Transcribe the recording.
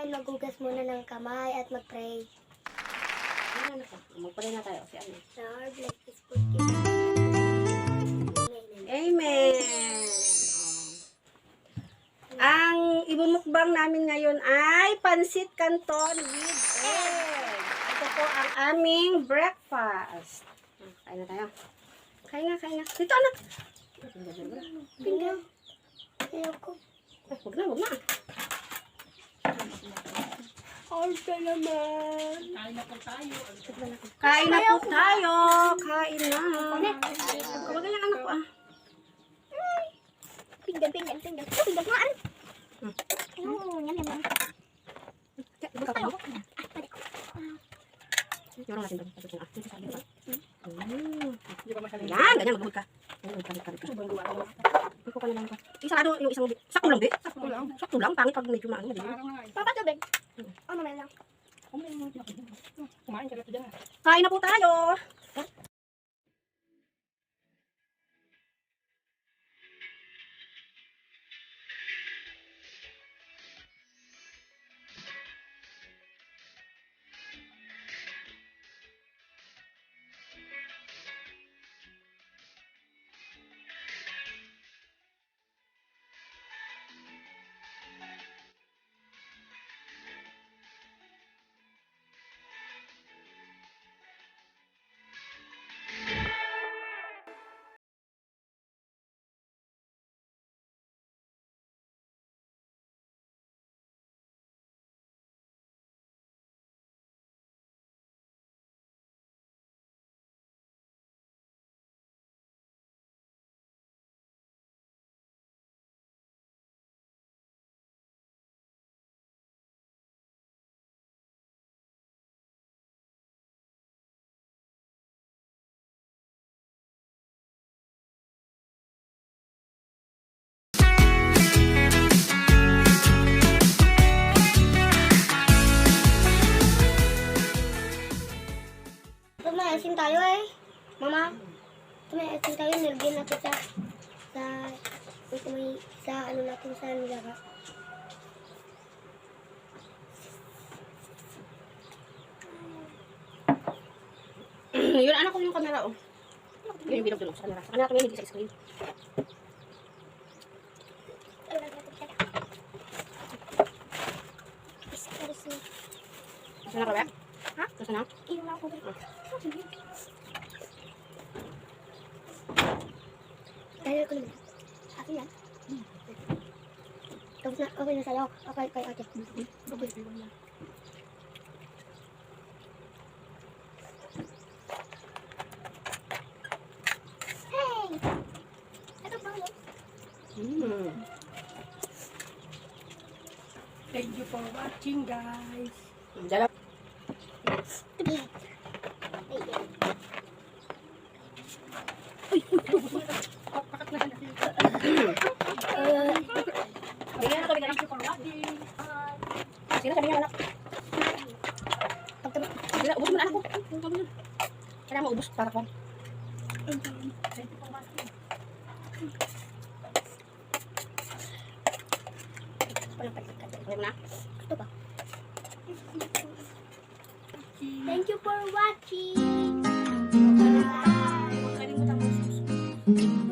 Maghugas muna ng kamay at mag-pray. Mag-pray na tayo. Lord, bless this food. Amen. Ang ibumukbang namin ngayon ay pansit canton with egg. Ito po ang aming breakfast. Kain na tayo. Kain na. Dito anak. Pinggan. Ayoko. Huwag na. Alta naman. Kain na. Kain na. Huwag na anak ko ah. Pinggan. Pinggan maan. Yan. Yorong natin doon. Yan, ganyan magbubod ka. Iko ka na lang ka. Isarado yung isang sakto lang, be. Sakto lang, pangit pag medyo maano. Papa, tubig. Ano na lang. Kumain ka na dyan. Kain na po tayo. Tumayasin tayo eh. Mama, tumayasin tayo. Nilagyan natin sa ano natin sa nilaga. Yun, anak ko yung camera, oh. Yun yung bilog dun, sa camera. Sa camera kami, hindi sa screen. Nasa na ka ba? Ha? Nasa na? Iyo na ako. Kaya ko naman. Akin yan. Tapos na, okay na sa'yo. Okay, kay ate. Okay. Hey! Ito ba yun? Thank you for watching, guys. Dala. Bigyan na to, bigyan na. Thank you for watching. Sino sabi niya, anak? Sino, ubus mo na, anak ko. Kailangan mo ubus para ko. Thank you for watching. Kaya mo na. Ito ba? Thank you for watching. Bye. Kalimutan mo.